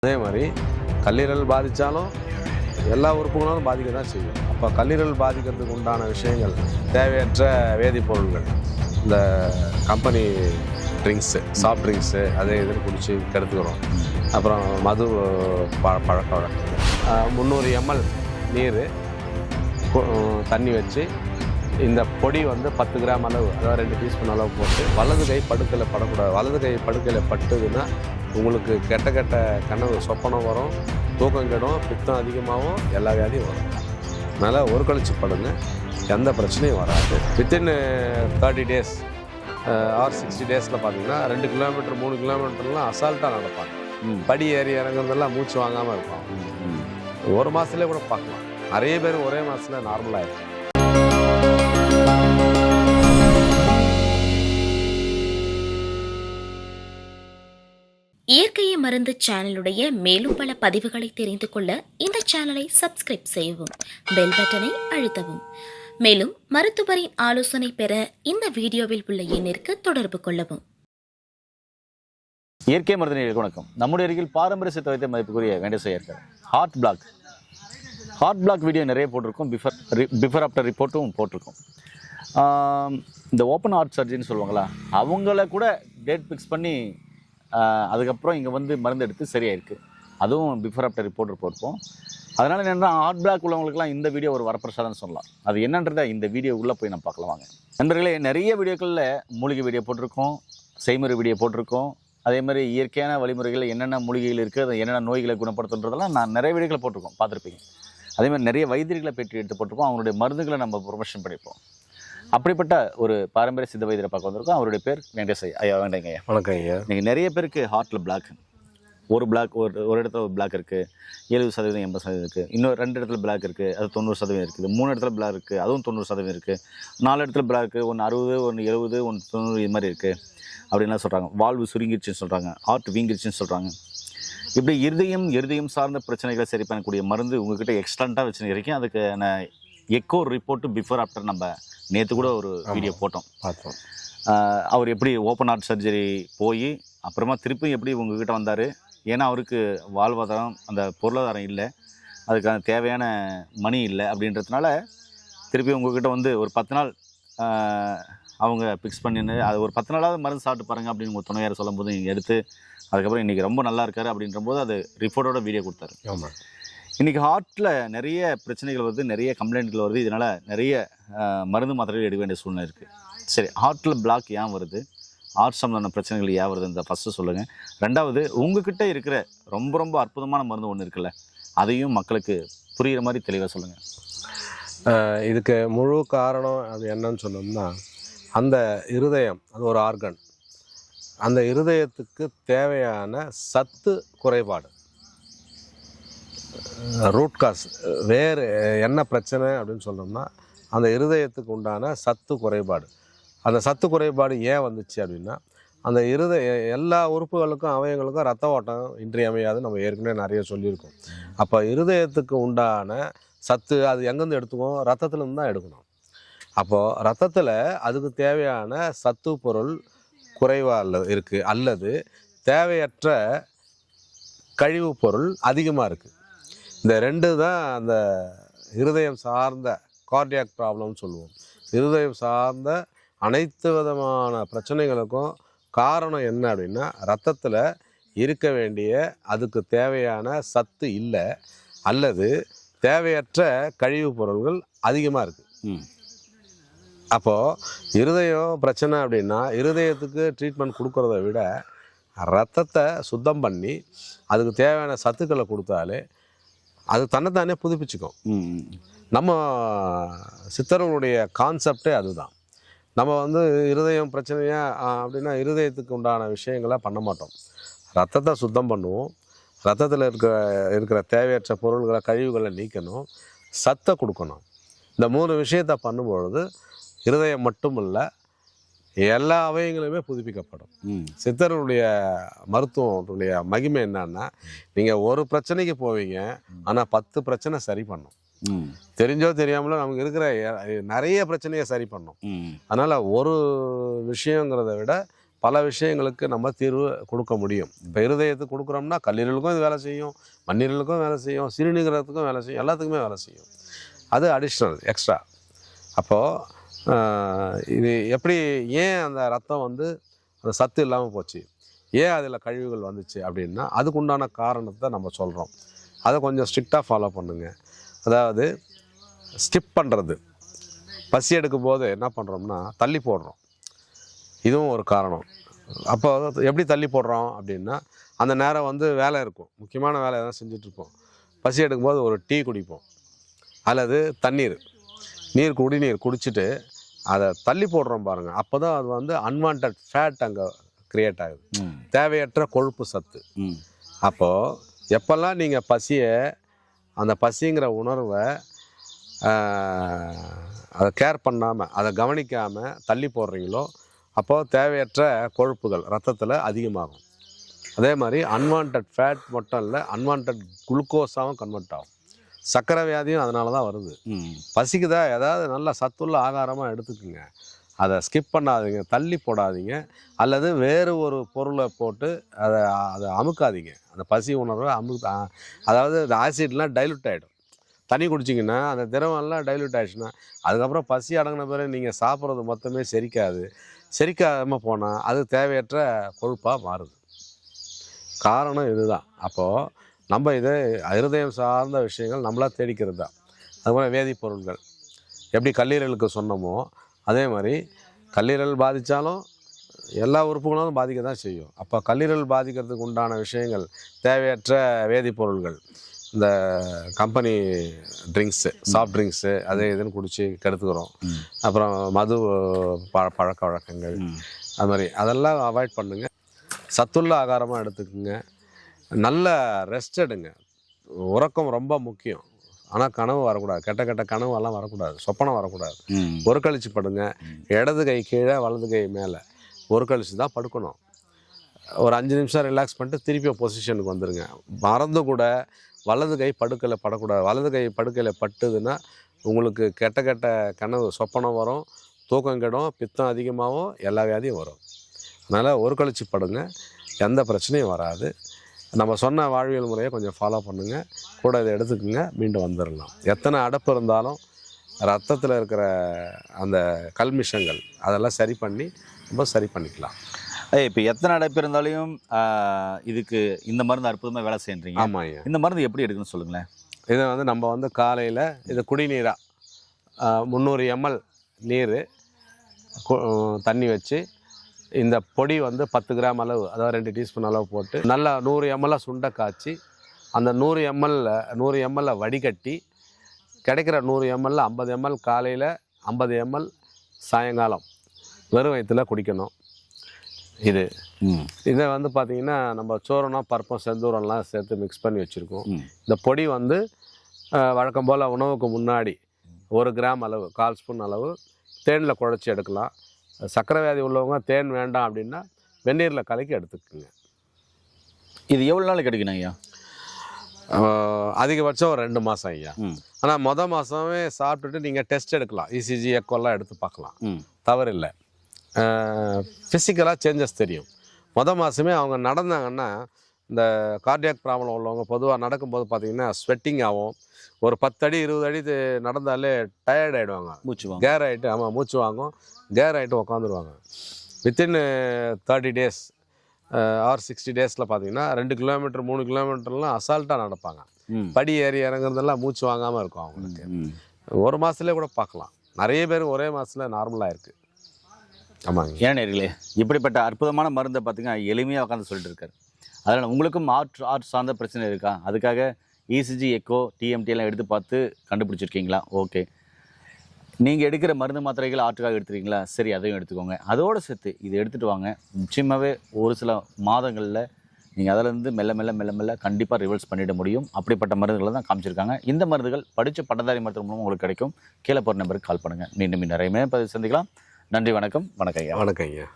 அதே மாதிரி கல்லீரல் பாதித்தாலும் எல்லா உறுப்புகளும் பாதிக்க தான் செய்யும். அப்போ கல்லீரல் பாதிக்கிறதுக்கு உண்டான விஷயங்கள் தேவையற்ற வேதிப்பொருள்கள், இந்த கம்பெனி ட்ரிங்க்ஸு, சாஃப்ட் ட்ரிங்க்ஸு அதை இதுன்னு குடித்து கெடுத்துக்கிறோம். அப்புறம் மது பழக்க வழக்கம், 300 ml நீர் தண்ணி வச்சு இந்த பொடி 10 கிராம் அளவு, அதாவது 2 டீஸ்பூன் அளவு போட்டு வலது கை படுக்கையில் படக்கூடாது. வலது கை படுக்கையில் பட்டுதுன்னா உங்களுக்கு கெட்ட கனவு சொப்பனம் வரும், தூக்கம் கெடும், பித்தம் அதிகமாகவும் எல்லா வியாதியும் வரும். அதனால் ஒரு கழிச்சு படுங்க, எந்த பிரச்சனையும் வராது. வித்தின் 30 days ஆர் 60 daysல பார்த்தீங்கன்னா 2 கிலோமீட்டர் 3 கிலோமீட்டர்லாம் அசால்ட்டாக நடப்பாங்க. படி ஏறி இறங்குறதெல்லாம் மூச்சு வாங்காமல் இருப்பாங்க. ஒரு மாதத்துலேயே கூட பார்க்கலாம். நிறைய பேர் ஒரே மாதத்தில் நார்மலாக இருக்கும். இயற்கையை மருந்து சேனலுடைய மேலும் பல பதிவுகளை தெரிந்து கொள்ள இந்த சேனலை சப்ஸ்கிரைப் செய்யவும், பெல் பட்டனை அழுத்தவும். மேலும் மருத்துவரின் ஆலோசனை பெற இந்த வீடியோவில் உள்ள எண்ணிற்கு தொடர்பு கொள்ளவும். இயற்கை மருத்துவர்களுக்கு வணக்கம். நம்முடைய அருகில் பாரம்பரிய சித்த வைத்திய மதிப்புக்குரிய வேண்டேசையா இருக்கார். ஹார்ட் பிளாக் வீடியோ நிறைய போட்டிருக்கோம். பிஃபோர் ஆஃப்டர் ரிப்போர்ட்டும் போட்டிருக்கோம். இந்த ஓப்பன் ஹார்ட் சர்ஜரின்னு சொல்லுவாங்களா, அவங்கள கூட டேட் ஃபிக்ஸ் பண்ணி அதுக்கப்புறம் இங்கே மருந்து எடுத்து சரியாயிருக்கு. அதுவும் பிஃபோர் ஆஃப்டர் ரிப்போர்ட் போட்டிருப்போம். அதனால் என்னென்னா ஹார்ட் பிளாக் உள்ளவங்களுக்குலாம் இந்த வீடியோ ஒரு வரப்பிரசாதம்னு சொல்லலாம். அது என்னன்றதை இந்த வீடியோ உள்ளே போய் நம்ம பார்க்கலாம் வாங்க. நண்பர்களே, நிறைய வீடியோக்களில் மூலிகை வீடியோ போட்டிருக்கோம், செய்முறை வீடியோ போட்டிருக்கோம். அதே மாதிரி இயற்கையான வழிமுறைகள் என்னென்ன மூலிகைகள் இருக்குது, அது என்னென்ன நோய்களை குணப்படுத்துன்றதெல்லாம் நான் நிறைய வீடியோக்களை போட்டிருக்கோம், பார்த்துருப்பீங்க. அதே மாதிரி நிறைய வைத்தியர்களை பேட்டி எடுத்து போட்டிருக்கோம். அவங்களுடைய மருந்துகளை நம்ம ப்ரொமோஷன் பண்ணியிருப்போம். அப்படிப்பட்ட ஒரு பாரம்பரிய சித்த வைத்தியரை பார்க்க வந்திருக்கோம். அவருடைய பேர் வெங்கடேசையா. ஐயா வேண்டாங்க ஐயா. வணக்கம் ஐயா. நீங்கள் நிறைய பேருக்கு ஹார்ட்டில் பிளாக், ஒரு இடத்துல ஒரு பிளாக் இருக்குது, 70% 80% இருக்குது. இன்னும் 2 இடத்துல பிளாக் இருக்குது, அது 90% இருக்குது. 3 இடத்துல பிளாக் இருக்குது, அதுவும் 90% இருக்குது. 4 இடத்துல பிளாக், ஒன்று 60, ஒன்று 70, ஒன்று 90, இது மாதிரி இருக்குது அப்படின்லாம் சொல்கிறாங்க. வால்வு சுருங்கிடுச்சுன்னு சொல்கிறாங்க, ஹார்ட் வீங்கிடுச்சுன்னு சொல்கிறாங்க. இப்படி இருதயம் சார்ந்த பிரச்சனைகளை சரி பண்ணக்கூடிய மருந்து உங்ககிட்ட எக்ஸ்டண்ட்டாக வச்சுருக்கேன். அதுக்கான எக்கோ ரிப்போர்ட்டு பிஃபோர் ஆஃப்டர் நம்ம நேற்று கூட ஒரு வீடியோ பார்த்தோம். அவர் எப்படி ஓப்பன் ஹார்ட் சர்ஜரி போய் அப்புறமா திருப்பி எப்படி உங்ககிட்ட வந்தார். ஏன்னா அவருக்கு வாழ்வாதாரம், அந்த பொருளாதாரம் இல்லை, அதுக்கான தேவையான மணி இல்லை. அப்படின்றதுனால திருப்பி உங்ககிட்ட ஒரு 10 நாள் அவங்க ஃபிக்ஸ் பண்ணின்னு அது ஒரு 10 நாளாவது மருந்து சாப்பிட்டு பாருங்கள் அப்படின்னு உங்கள் துணையார் சொல்லும்போது நீங்கள் எடுத்து அதுக்கப்புறம் இன்றைக்கி ரொம்ப நல்லா இருக்காரு அப்படின்றபோது அது ரிப்போர்ட்டோட வீடியோ கொடுத்தாரு. ஆமாம். இன்றைக்கி ஹார்ட்டில் நிறைய பிரச்சனைகள் வருது, நிறைய கம்ப்ளைண்ட்கள் வருது. இதனால் நிறைய மருந்து மாத்திரைகள் எடுக்க வேண்டிய சூழ்நிலை இருக்குது. சரி, ஹார்ட்டில் பிளாக் ஏன் வருது, ஹார்ட் சம்பந்தமான பிரச்சனைகள் ஏன் வருது, இந்த ஃபஸ்ட்டு சொல்லுங்கள். ரெண்டாவது, உங்ககிட்ட இருக்கிற ரொம்ப அற்புதமான மருந்து ஒன்று இருக்குல்ல, அதையும் மக்களுக்கு புரிகிற மாதிரி தெளிவாக சொல்லுங்கள். இதுக்கு முழு காரணம் அது என்னன்னு சொன்னோம்னா, அந்த இருதயம், அது ஒரு ஆர்கன். அந்த இருதயத்துக்கு தேவையான சத்து குறைபாடு, ரூட் காஸ், வேறு என்ன பிரச்சனை அப்படின்னு சொன்னோம்னா அந்த இருதயத்துக்கு உண்டான சத்து குறைபாடு. அந்த சத்து குறைபாடு ஏன் வந்துச்சு அப்படின்னா, அந்த எல்லா உறுப்புகளுக்கும் அவயங்களுக்கும் ரத்த ஓட்டம் இன்றியமையாது. நம்ம ஏற்கனவே நிறைய சொல்லியிருக்கோம். அப்போ இருதயத்துக்கு உண்டான சத்து அது எங்கேருந்து எடுத்துக்கோம், ரத்தத்துலேருந்து தான் எடுக்கணும். அப்போது ரத்தத்தில் அதுக்கு தேவையான சத்து பொருள் குறைவாக இருக்குது, அல்லது தேவையற்ற கழிவு பொருள் அதிகமாக இருக்குது. இந்த 2 தான் அந்த இருதயம் சார்ந்த கார்டியாக் ப்ராப்ளம்னு சொல்லுவோம். இருதயம் சார்ந்த அனைத்து விதமான பிரச்சனைகளுக்கும் காரணம் என்ன அப்படின்னா, ரத்தத்தில் இருக்க வேண்டிய அதுக்கு தேவையான சத்து இல்லை, அல்லது தேவையற்ற கழிவு பொருள்கள் அதிகமாக இருக்குது. அப்போது இருதயம் பிரச்சனை அப்படின்னா, இருதயத்துக்கு ட்ரீட்மெண்ட் கொடுக்குறத விட ரத்தத்தை சுத்தம் பண்ணி அதுக்கு தேவையான சத்துக்களை கொடுத்தாலே அது தன்னைத்தானே புதுப்பிச்சுக்கும். நம்ம சித்தர்களுடைய கான்செப்டே அதுதான். நம்ம இருதயம் பிரச்சனையா அப்படின்னா இருதயத்துக்கு உண்டான விஷயங்களை பண்ண மாட்டோம். ரத்தத்தை சுத்தம் பண்ணுவோம், ரத்தத்தில் இருக்கிற தேவையற்ற பொருள்களை கழிவுகளை நீக்கணும், சத்தை கொடுக்கணும். இந்த 3 விஷயத்தை பண்ணும்பொழுது இருதயம் மட்டும் இல்லை, எல்லா அவயங்களுமே புதுப்பிக்கப்படும். சித்தர்களுடைய மருத்துவத்துடைய மகிமை என்னன்னா, நீங்கள் ஒரு பிரச்சனைக்கு போவீங்க, ஆனால் 10 பிரச்சனை சரி பண்ணும். தெரிஞ்சோ தெரியாமலோ நமக்கு இருக்கிற நிறைய பிரச்சனையை சரி பண்ணும். அதனால் ஒரு விஷயங்கிறத விட பல விஷயங்களுக்கு நம்ம தீர்வு கொடுக்க முடியும். இப்போ இருதயத்துக்கு கொடுக்குறோம்னா கல்லீரலுக்கும் இது வேலை செய்யும், மண்ணீரலுக்கும் வேலை செய்யும், சிறுநீரகத்துக்கும் வேலை செய்யும், எல்லாத்துக்குமே வேலை செய்யும். அது அடிஷ்னல் எக்ஸ்ட்ரா. அப்போது இது எப்படி ஏன் அந்த ரத்தம் வந்து அந்த சத்து இல்லாமல் போச்சு, ஏன் அதில் கழிவுகள் வந்துச்சு அப்படின்னா அதுக்குண்டான காரணத்தை நம்ம சொல்கிறோம். அதை கொஞ்சம் ஸ்ட்ரிக்டாக ஃபாலோ பண்ணுங்க. அதாவது ஸ்கிப் பண்ணுறது, பசி எடுக்கும் போது என்ன பண்ணுறோம்னா தள்ளி போடுறோம், இதுவும் ஒரு காரணம். அப்போ எப்படி தள்ளி போடுறோம் அப்படின்னா அந்த நேரம் வந்து வேலை இருக்கும், முக்கியமான வேலை எதாவது செஞ்சிட்ருப்போம். பசி எடுக்கும்போது ஒரு டீ குடிப்போம் அல்லது குடிநீர் குடிச்சிட்டு அதை தள்ளி போடுறோம் பாருங்கள். அப்போ தான் அது வந்து அன்வான்ட் ஃபேட் அங்கே க்ரியேட் ஆகுது, தேவையற்ற கொழுப்பு சத்து. அப்போது எப்போல்லாம் நீங்கள் அந்த பசிங்கிற உணர்வை அதை கேர் பண்ணாமல், அதை கவனிக்காமல் தள்ளி போடுறீங்களோ அப்போது தேவையற்ற கொழுப்புகள் ரத்தத்தில் அதிகமாகும். அதே மாதிரி அன்வான்ட் ஃபேட் மட்டும் இல்லை, அன்வான்ட் குளுக்கோஸாகவும் கன்வெர்ட் ஆகும். சர்க்கரை வியாதியும் அதனால தான் வருது. பசிக்குதா, ஏதாவது நல்ல சத்துள்ள ஆகாரமாக எடுத்துக்குங்க, அதை ஸ்கிப் பண்ணாதீங்க, தள்ளி போடாதீங்க, அல்லது வேறு ஒரு பொருளை போட்டு அதை அமுக்காதீங்க. அந்த பசி உணர்வை அதாவது இந்த ஆசிட்லாம் டைலூட் ஆகிடும். தண்ணி குடிச்சிங்கன்னா அந்த திரவம்லாம் டைலூட் ஆகிடுச்சுன்னா அதுக்கப்புறம் பசி அடங்கின பிறகு நீங்கள் சாப்பிட்றது மொத்தமே செரிக்காமல் போனால் அது தேவையற்ற கொழுப்பாக மாறுது. காரணம் இதுதான். அப்போது நம்ம இதை இருதயம் சார்ந்த விஷயங்கள் நம்மளாக தேடிக்கிறது தான். அதுபோல் வேதிப்பொருட்கள் எப்படி கல்லீரலுக்கு சொன்னோமோ அதே மாதிரி கல்லீரல் பாதித்தாலும் எல்லா உறுப்புகளும் பாதிக்க தான் செய்யும். அப்போ கல்லீரல் பாதிக்கிறதுக்கு உண்டான விஷயங்கள் தேவையற்ற வேதிப்பொருட்கள், இந்த கம்பெனி ட்ரிங்க்ஸு, சாஃப்ட் ட்ரிங்க்ஸு அது இதுன்னு குடித்து கெடுத்துக்கிறோம். அப்புறம் மது பழக்க வழக்கங்கள், அது மாதிரி அதெல்லாம் அவாய்ட் பண்ணுங்க. சத்துள்ள ஆகாரமாக எடுத்துக்கோங்க, நல்ல ரெஸ்ட் எடுங்க. உறக்கம் ரொம்ப முக்கியம். ஆனால் கனவு வரக்கூடாது, கெட்ட கனவெல்லாம் வரக்கூடாது, சொப்பனம் வரக்கூடாது. ஒரு கழிச்சு படுங்க, இடது கை கீழே வலது கை மேலே ஒரு கழிச்சு தான் படுக்கணும். ஒரு 5 நிமிஷம் ரிலாக்ஸ் பண்ணிட்டு திருப்பி பொசிஷனுக்கு வந்துடுங்க. மறந்து கூட வலது கை படுக்கையில் படக்கூடாது. வலது கை படுக்கையில் பட்டுதுன்னா உங்களுக்கு கெட்ட கனவு சொப்பனம் வரும், தூக்கம் கெடும், பித்தம் அதிகமாகவும் எல்லா வியாதியும் வரும். அதனால் ஒரு கழிச்சு படுங்க, எந்த பிரச்சனையும் வராது. நம்ம சொன்ன வாழ்வியல் முறையை கொஞ்சம் ஃபாலோ பண்ணுங்கள், கூட இதை எடுத்துக்கோங்க, மீண்டும் வந்துடலாம். எத்தனை அடப்பு இருந்தாலும் ரத்தத்தில் இருக்கிற அந்த கல்மிஷங்கள் அதெல்லாம் சரி பண்ணிக்கலாம். இப்போ எத்தனை அடைப்பு இருந்தாலும் இதுக்கு இந்த மருந்து அற்புதமாக வேலை செய்யறீங்க. ஆமாம் ஐயா. இந்த மருந்து எப்படி எடுக்கணும்னு சொல்லுங்களேன். இதை வந்து நம்ம வந்து காலையில் இது குடிநீராக 300 ml நீர் தண்ணி வச்சு இந்த பொடி வந்து 10 கிராம் அளவு, அதாவது 2 டீஸ்பூன் அளவு போட்டு நல்லா 100 ml சுண்டை காய்ச்சி அந்த 100 ml வடிகட்டி கிடைக்கிற 100 ml 50 ml காலையில், 50 ml சாயங்காலம் வெறும் வயிற்றில் குடிக்கணும். இதை வந்து பார்த்திங்கன்னா நம்ம சோறுனா பருப்பம் செந்தூரம்லாம் சேர்த்து மிக்ஸ் பண்ணி வச்சுருக்கோம். இந்த பொடி வந்து வழக்கம் போல் உணவுக்கு முன்னாடி 1 கிராம் அளவு, 1/4 ஸ்பூன் அளவு தேனில் குழச்சி எடுக்கலாம். சர்க்கரை வியாதி உள்ளவங்க தேன் வேண்டாம் அப்படின்னா வெந்நீரில் கலக்கி எடுத்துக்குங்க. இது எவ்வளோ நாள் கிடைக்கணும் ஐயா? அதிகபட்சம் ஒரு 2 மாதம் ஐயா. ஆனால் மொதல் மாதமே சாப்பிட்டுட்டு நீங்கள் டெஸ்ட் எடுக்கலாம், இசிஜி எக்கோலாம் எடுத்து பார்க்கலாம், தவறில்லை. ஃபிசிக்கலாக சேஞ்சஸ் தெரியும். மாதமே அவங்க நடந்தாங்கன்னா, இந்த கார்டியாக் ப்ராப்ளம் உள்ளவங்க பொதுவாக நடக்கும்போது பார்த்திங்கன்னா ஸ்வெட்டிங் ஆகும். ஒரு 10 அடி 20 அடி நடந்தாலே டயர்ட் ஆகிடுவாங்க, கேர் ஆகிட்டு. ஆமாம், மூச்சு வாங்கும், கேர் ஆகிட்டு உக்காந்துருவாங்க. வித்தின் 30 days ஆர் 60 daysல பார்த்தீங்கன்னா 2 கிலோமீட்டர் 3 கிலோமீட்டர்லாம் அசால்ட்டாக நடப்பாங்க. படி ஏறி இறங்குறதெல்லாம் மூச்சு வாங்காமல் இருக்கும் அவங்களுக்கு. 1 மாதத்துலேயே கூட பார்க்கலாம். நிறைய பேர் ஒரே மாதத்தில் நார்மலாக இருக்குது. ஆமாங்க. ஏன் நேர்களே, இப்படிப்பட்ட அற்புதமான மருந்தை பார்த்திங்கன்னா எளிமையாக உட்காந்து சொல்லிட்டு இருக்காரு. அதனால் உங்களுக்கும் ஆர்ட் சார்ந்த பிரச்சனை இருக்கா? அதுக்காக இசிஜி எக்கோ டிஎம்டி எல்லாம் எடுத்து பார்த்து கண்டுபிடிச்சிருக்கீங்களா? ஓகே. நீங்கள் எடுக்கிற மருந்து மாத்திரைகள் ஆர்ட்டுக்காக எடுத்துருக்கீங்களா? சரி, அதையும் எடுத்துக்கோங்க. அதோடு சேர்த்து இதை எடுத்துகிட்டு வாங்க. நிச்சயமாகவே ஒரு சில மாதங்களில் நீங்கள் அதிலேருந்து மெல்ல கண்டிப்பாக ரிவர்ஸ் பண்ணிட முடியும். அப்படிப்பட்ட மருந்துகளை தான் காமிச்சிருக்காங்க. இந்த மருந்துகள் படித்த பட்டதாரி மருத்துவ மூலம் உங்களுக்கு கிடைக்கும். கீழே போகிற நம்பருக்கு கால் பண்ணுங்கள். மீண்டும் நிறைய பதிவு சந்திக்கலாம். நன்றி, வணக்கம். வணக்கம் ஐயா. வணக்கம் ஐயா.